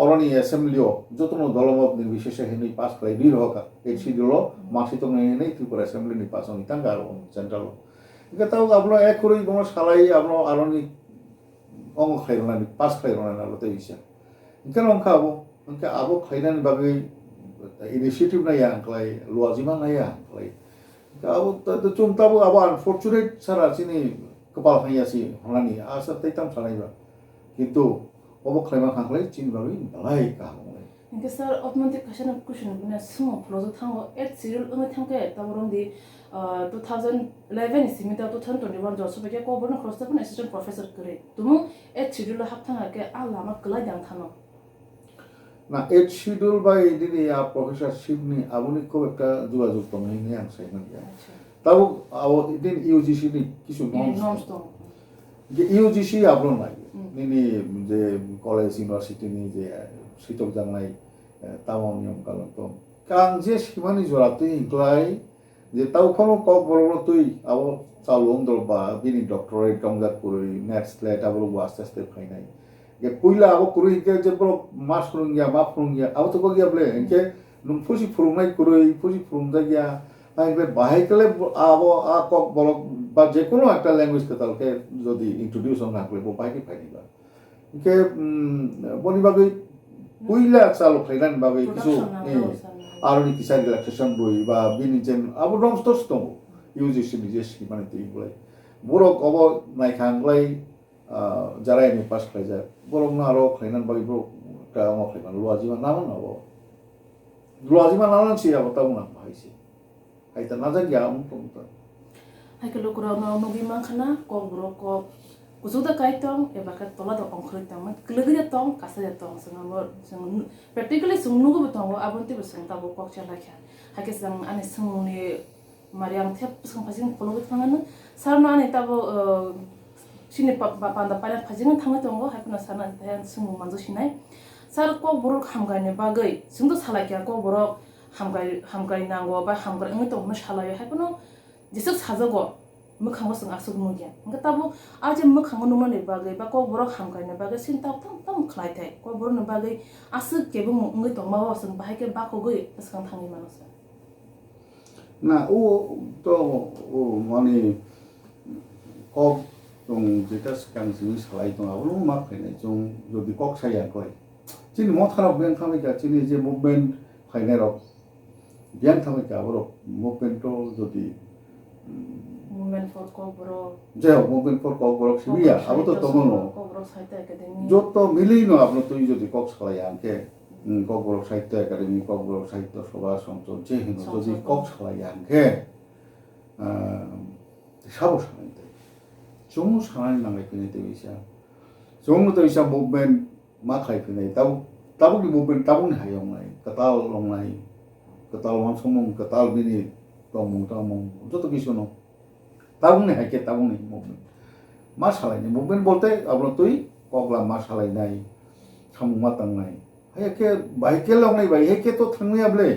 অরণি অ্যাসেম্বলিও যতন দলমত নির্বিশেষে হিনি পাস করে বীর হকা এই শিডিউল মাসিত নেই ত্রিপুরা অ্যাসেম্বলি নির্বাচন ইতাঙ্গা আর সেন্ট্রাল তাও আপনার এক করেই কোনো সালাই আপনার আরনি অঙ্গ খাইরনানি পাস খাইরনানি আলোতে হিসাব কেন অঙ্কা আবো অঙ্কা আবো খাইনানি বাকি ইনিশিয়েটিভ নাইয়া আঙ্কলাই লুয়াজিমা নাইয়া আঙ্কলাই আবো চুমতাবো আবো আনফর্চুনেট সারা চিনি কপাল খাইয়াছি হনানি আসা তাইতাম সানাইবা কিন্তু অবো খাইমা খাংলাই চিনি বাকি বালাই কাহাম Inke sar automatic kasana cushion bina sumo flozo thango et serial ume thangke taboron di 2011 simita 2021 josu beke ko borno cross tapun assistant professor kare tumu et serial hap thanga ke alama klai dang thano না এর schedule বা এই দিনে professor শিবনি আবুনি খুব একটা যোগাযোগ তো নেই আনসাই না তাও দিন ইউজিসি নি কিছু নর্মস যে ইউজিসি আবরণ নাই নিনি যে কলেজ ইউনিভার্সিটি নি যে শিতক জানাই তাও নিয়ম কানুন তো কারণ যে সীমানি জোড়াতেই ইনক্লাই যে তাও কোনো কক বড় বড় তুই আবার চালু অন্দর বা বিনি ডক্টরেট কমজাত করে নেট স্লেট আবার আস্তে আস্তে ফাই নাই যে পইলা আবার করে যে বড় মাস করুন গিয়া মাপ করুন গিয়া আবার তো গিয়া বলে এনকে নুন ফুসি ফুরুমাই করে ফুসি ফুরুমজা গিয়া বাহাই গেলে আবার কক বড় বা যে কোনো একটা ল্যাঙ্গুয়েজ তালকে যদি ইন্ট্রোডিউশন না করে বাহাইকে ফাই নিবা এনকে বনিবাগৈ পইলা চালু ফাইলান বাগৈ কিছু আরনি কিসাই রিল্যাক্সেশন বই বা বিনি যেন আবার রমস্তস দङ ইউজিসি নিজে মানে তুই বলে বড় কব নাই খাংলাই যারা এমনি পাস খাই যায় বরং না আরো খাইনান বাকি বড় একটা আমার খাইমান লুয়াজিমা নামান হবো লুয়াজিমা নামান সি আবার তাও না ভাইছি খাইতা না যাই গিয়া আমুক তমুক haike lokura no nogi mankhana ko bro ko kusuda kai tong e baka tola do ongkhri tang ma klugri tong kasa tong sanga mo sang practically sungnu go tong abonti besang ta bo kok chala kha haike sang ane sungni mariam thep sang phasing polo thangana sarna ane ta bo sini panda pala phajing thanga tong go hakuna sana tan sung manjo sinai sar ko bro hamgai ne bagai sungdo sala kya ko bro hamgai nango ba hamgai ngi tong na sala yo hakuno jesu sajago mukhango sung asuk mugya nga tabu aje mukhango numa ne bagai ba ko borok hamkai ne bagai sin tam tam khlai thai ko borok ne bagai asuk kebu ngi to ma wasung bahai ke ba ko goi askan thangi manus না ও তো ও মানে cock দং যেটা সিগাं जोंनि सालाय दं आबो मा फैनाय जों যদি কক সাইয়া কয় চিনি ম থারাव बें थामैका চিনি যে মুভমেন্ট ফাইনার অফ বিয়ান थामैका আবো মুভমেন্ট যদি movement for ko bro যে মুভমেন্ট ফর কক বরক সিবিয়া আবো তো তমনো ko bro saita academy যত মিলেই ন আপনি তুই যদি কক সালায় আনকে কক বরক সাহিত্য একাডেমি কক বরক সাহিত্য সভা সংসদ যে হিন যদি কক সালায় আনকে সাবো সানাইতে জমু সানাই নাঙ্গাই ফিনাইতে বিসা জমু তো ইসা মুভমেন্ট मा खाइ फैनाय ताबो नि मुभमेन्ट ताबो नि हायाव नाय कताल लंनाय कताल मानसमं कताल बिनि तमं যত কিছু ন ताबो नि हाइके ताबो नि मुभमेन्ट मा सालायनाय मुभमेन्ट বলতে আপনার তুই কগলা मा सालायनाय सामु मा तांनाय हायके बाइके लंनाय बाइके तो थांनायाबले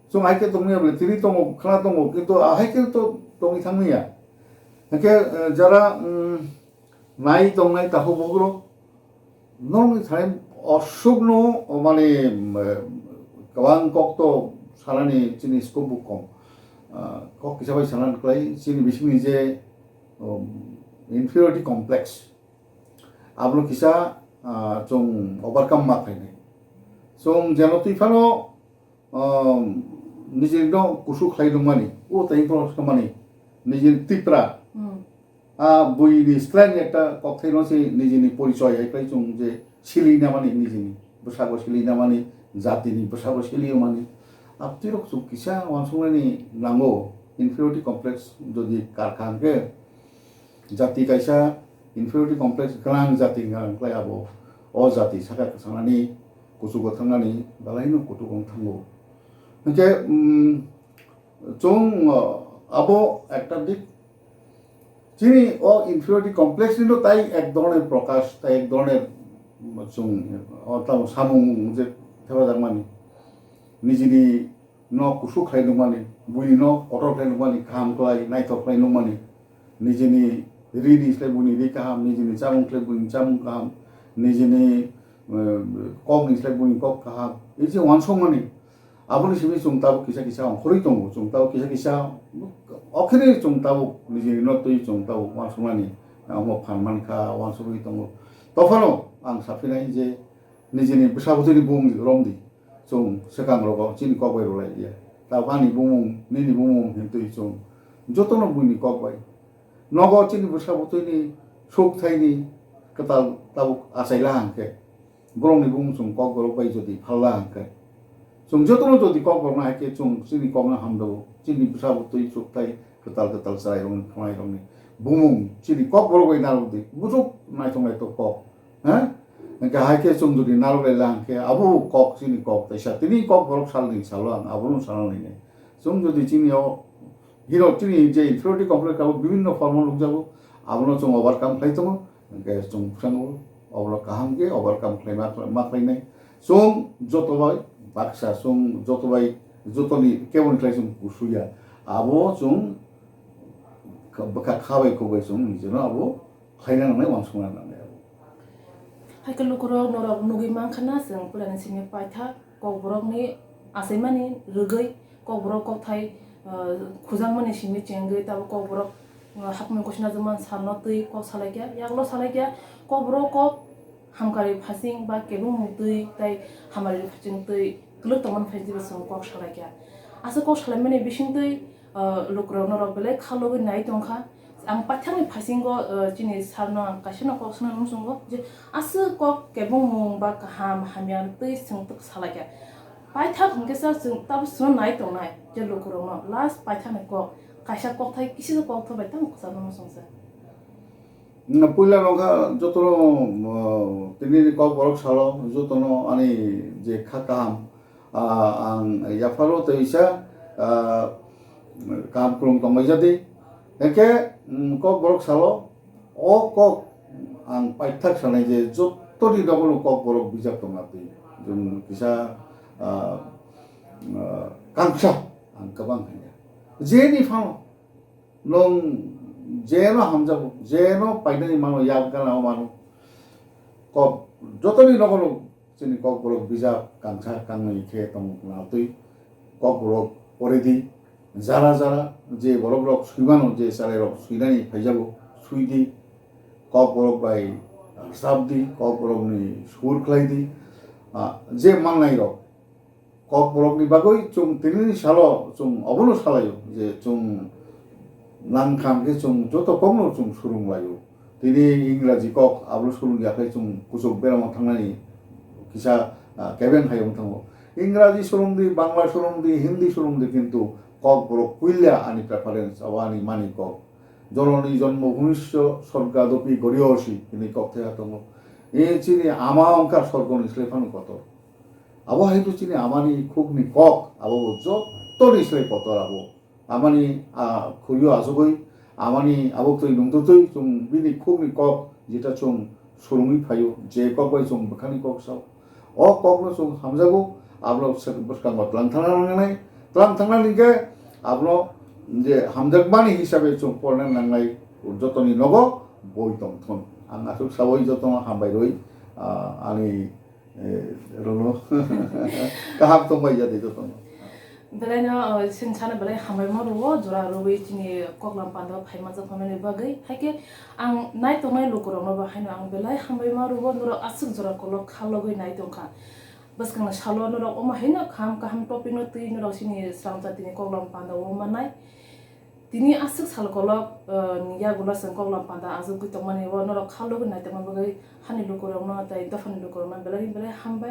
좀 하이케 동이야 왜 들이 동고 하나 동고 কিন্তু 하이케 또 동이 상미야 이렇게 যারা নাই 동나이 다 호복으로 너무 사람 어숙노 মানে 가왕 꼭도 사람이 지니 스코부kom 꼭 기사바이 사람 클라이 지니 비심이 이제 inferiority complex ablo kisa 좀 overcome mak haine 좀 যেন তুই ফানো নিজের কুসু খাই দমানি ও তাই প্রমানি নিজের তিপ্রা বইনি স্ট্রেন একটা কথাই নছে নিজেনি পরিচয় একটাই চুম যে শিলিনা মানে নিজেনি বসাগো শিলিনা মানে জাতিনি বসাগো শিলিও মানে আপনি রকম কিসা অনসংলানি নাঙ্গো ইনফিরিয়রিটি কমপ্লেক্স যদি কারখানকে জাতি কাইসা inferiority complex galang jati ngalai abo o jati saka sanani kusugo thangani balaino kutugong thango nke chung abo একটা দিক যিনি ও inferiority complex নিলো তাই এক ধরনের প্রকাশ তাই এক ধরনের chung অর্থাৎ সামুং যে থেবা জামানি নিজেনি ন কুসু খাইলো মানে বুনি ন অটল খাইলো মানে খাম কলাই নাইথক খাইলো মানে নিজেনি rini slai buni ri kaham nijini chamung slai buni chamung kaham nijini kok ni slai buni kok kaham এই যে ওয়ানসং মানে আপনি সিবি চুংতাবো কিসা কিসা অংখরই দङ চুংতাবো কিসা কিসা অখেরে চুংতাবো নিজেনি নতই চুংতাবো ওয়ানসং মানে আমো ফানমানখা ওয়ানসংই দङ তফানো आं साफिनाय जे निजेनि बैसागुनि बुं रमदि जों सेकां रगाव चिनि कक बाय रलाय या ताबानि बुमुं निनि बुमुं हिंतुइ जों जतनो बुनि कक बाय नगो चिनि बैसागुनि सुख थाइनि कताल ताबुक आसाइला हांखे बरंनि बुमुं जों कक बरक बाय जदि फाल्ला हांखे जों जतनो जदि कक बरना हाके जों चिनि ककना हामदो चिनि बैसागुनि सुख थाइ कताल कताल जाय रं खमाय रंनि बुमुं चिनि कक बरक बाय नालुदि बुजुक नायथं नायथं कक ha engka haike chung jodi nalole lang ke abu kok sini kok taisa tini kok borok salni salang abu salani ne chung jodi chini o hero chini je inferiority complex abu bibinno form luk jabo abu chung overcome khai tongo engka chung sango oblo kaham ke overcome khai ma khai nai chung jotobai baksa chung jotobai jotoni kebon khai chung kusuya abu chung baka khabai kobai chung nijono abu khaina nai wansungna nai hai kalau kurang norok nugi mangkana seng pulan sini paitha kok borok ni asai mani rugai kok borok kok thai khuzang mani sini cenggai tabu kok borok hak men kosina zaman sarno tui kok salagya yaklo salagya kok borok kok hamkari phasing ba kebung mutui tai hamari phasing tui keluk taman phasdi basong kok salagya asa kok salai mani bising tui lukrok norok bele khalogi nai tongkha ang pathang phasingo chini sarno kasino ko sna nungsungo je asu ko kebong mung ba kaham hamyan tui sengtuk salagya paitha khungkesa sung tab sun nai tong nai je lokurong no last paitha ne ko kaisa ko thai kisi ko tho bai tang ko sarno nungsungsa na puila noga jotono tini ko borok salo jotono ani je khatam ang yafalo teisa kam krung tomajadi eke kok borok salo o kok ang paithak sanai je jottoni double kok borok bijak tongnati jung kisa kangsa ang kabang hanya jeni phano long jeno hamjabu jeno paidani mano yagala mano kok jottoni double chini kok borok bijak kangsa kangnai khe tongnatui kok borok poredi যারা যারা যে বড় বড় সুইমানো যে সারে rock সুইনানি ফাইজাবো সুইদি cock বড়ক by সাবদি cock বড়কনি সুর খাইদি যে মাননাই rock cock বড়কনি বাগৈ চুং তিনি সালো চুং অবনো সালাयो যে চুং নানখামকে চুং যত কমনো চুং সুরুং লাयो তিনি ইংরাজি কক আবলো সুরুং ইয়াkai চুং কুচক বেরামাव थांनानै কিসা কেবেন হাইং थांगो ইংরাজি সুরুংদি বাংলা সুরুংদি হিন্দি সুরুংদি কিন্তু kok borok puilla ani preference awani mani kok jononi জন্মভূমিষ্য স্বর্গাদপি গরিয়সি তিনি kok thea tongo e chini ama onkar sorgoni slefanu kotor abo haitu chini amani khugni kok abo jottoni slei kotor abo amani khuriyo asogoi amani abok toi nungtoi chung bini khugni kok jeta chung surungi phayo je kok bai chung bakhani kok sao o kok no chung hamjago ablo boskan batlang thana nai tlang tangna ningke abno je hamjakmani hisabe chung porna nanglai jotoni nogo boi tongthon ang asuk saboi jotong hambai roi ani rono kaham tongbai jati jotong belai na sin sana belai hambai ma ruwo jora ruwi tini koklam panda phaima ja phamani bagai haike ang nai tongai lukurong no ba haino ang belai hambai ma ruwo noro asuk jora kolok khalogoi nai tongkha baskang salo noro oma haino kham kaham topic no tui noro sini sangta tini koklam panda oma nai tini asuk sal kolok niya gula sang koklam panda azuk tongmani wo noro khalogoi nai tongma bagai hani lukurong no tai dafani lukurong no belai hambai